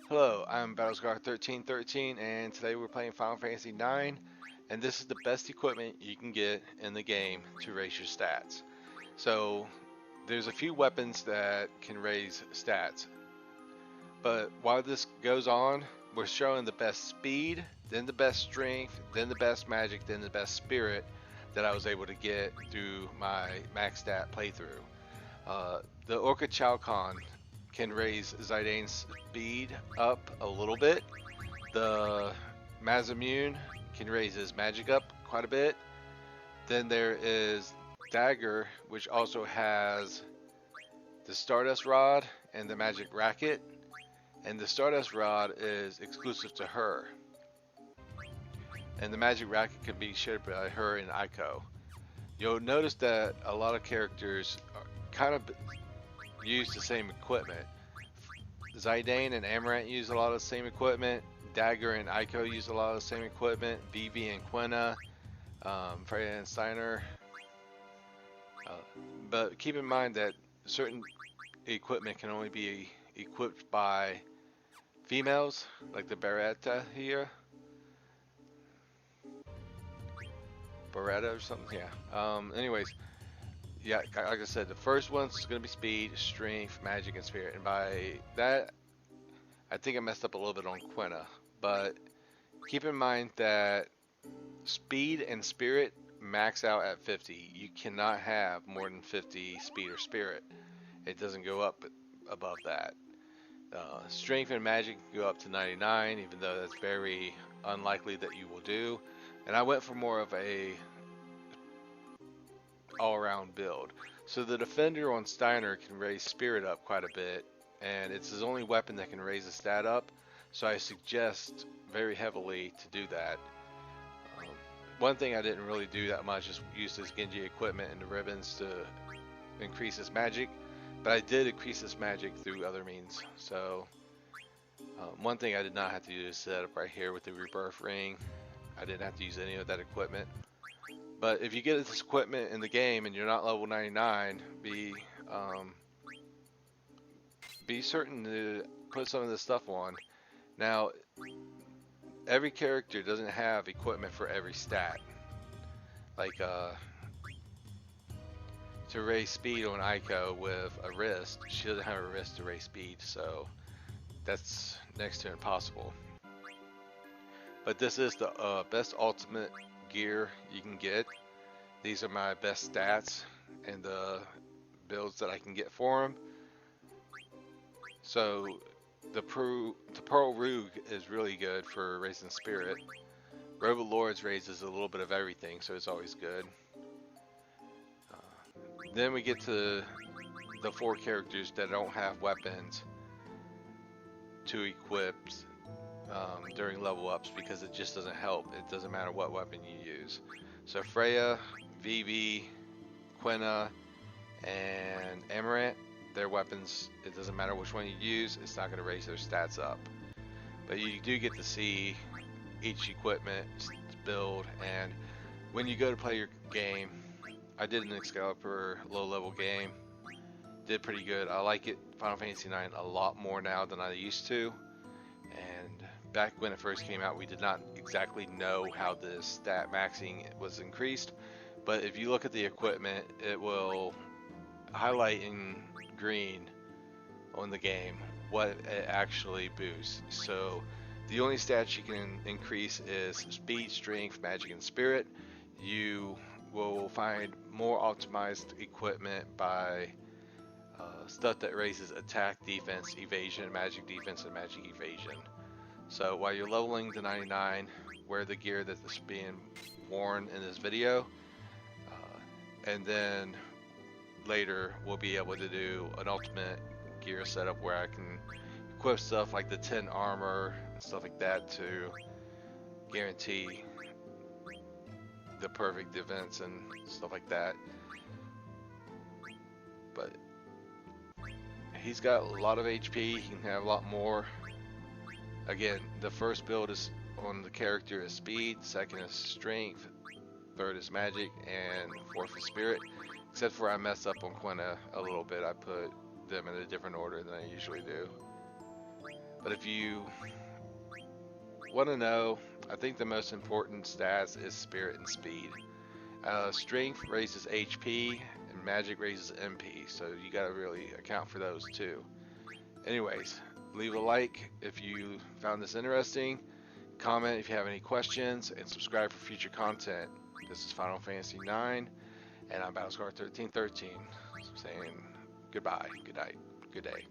Hello, I'm Battlescar1313, and today we're playing Final Fantasy IX, and this is the best equipment you can get in the game to raise your stats. So, there's a few weapons that can raise stats, but while this goes on, we're showing the best speed, then the best strength, then the best magic, then the best spirit that I was able to get through my max stat playthrough. The Orichalcon can raise Zidane's speed up a little bit. The Masamune can raise his magic up quite a bit. Then there is Dagger, which also has the Stardust Rod and the Magic Racket. And the Stardust Rod is exclusive to her. And the Magic Racket can be shared by her and Eiko. You'll notice that a lot of characters kind of use the same equipment. Zidane and Amaranth use a lot of the same equipment. Dagger and Eiko use a lot of the same equipment. Vivi and Quina, Freya and Steiner. Uh, but keep in mind that certain equipment can only be equipped by females, like the Beretta here. Beretta or something, yeah. Anyways, yeah, like I said, the first one's going to be speed, strength, magic, and spirit. And by that, I think I messed up a little bit on Quina. But keep in mind that speed and spirit max out at 50. You cannot have more than 50 speed or spirit. It doesn't go up above that. Strength and magic go up to 99, even though that's very unlikely that you will do. And I went for more of a all-around build. So the defender on Steiner can raise spirit up quite a bit, and it's his only weapon that can raise the stat up. So I suggest very heavily to do that. One thing I didn't really do that much is use his Genji equipment and the ribbons to increase his magic, but I did increase his magic through other means. So one thing I did not have to do is set up right here with the rebirth ring. I didn't have to use any of that equipment. But if you get this equipment in the game and you're not level 99, be certain to put some of this stuff on. Now, every character doesn't have equipment for every stat. Like to raise speed on Eiko with a wrist, she doesn't have a wrist to raise speed, so that's next to impossible. But this is the best ultimate gear you can get. These are my best stats and the builds that I can get for them. So the Pearl Rouge is really good for raising spirit. Robe of Lords raises a little bit of everything, so it's always good. Then we get to the 4 characters that don't have weapons to equip during level ups, because it just doesn't help. It doesn't matter what weapon you use. So Freya, Vivi, Quina, and Amaranth, their weapons, it doesn't matter which one you use, it's not going to raise their stats up. But you do get to see each equipment build, and when you go to play your game, I did an Excalibur low level game, did pretty good. I like it, Final Fantasy IX, a lot more now than I used to. And back when it first came out, we did not exactly know how the stat maxing was increased. But if you look at the equipment, it will highlight in green on the game what it actually boosts. So the only stats you can increase is speed, strength, magic, and spirit. You will find more optimized equipment by stuff that raises attack, defense, evasion, magic defense, and magic evasion. So while you're leveling to 99, wear the gear that's being worn in this video, and then later we'll be able to do an ultimate gear setup where I can equip stuff like the 10 armor and stuff like that to guarantee the perfect defense and stuff like that. But he's got a lot of HP, he can have a lot more. Again, the first build is on the character is speed, second is strength, third is magic, and fourth is spirit. Except for I messed up on Quina a little bit. I put them in a different order than I usually do. But if you want to know, I think the most important stats is spirit and speed. Strength raises HP and magic raises MP, so you got to really account for those too. Anyways, leave a like if you found this interesting, comment if you have any questions, and subscribe for future content. This is Final Fantasy IX, and I'm Battlescar 1313, saying goodbye, good night, good day.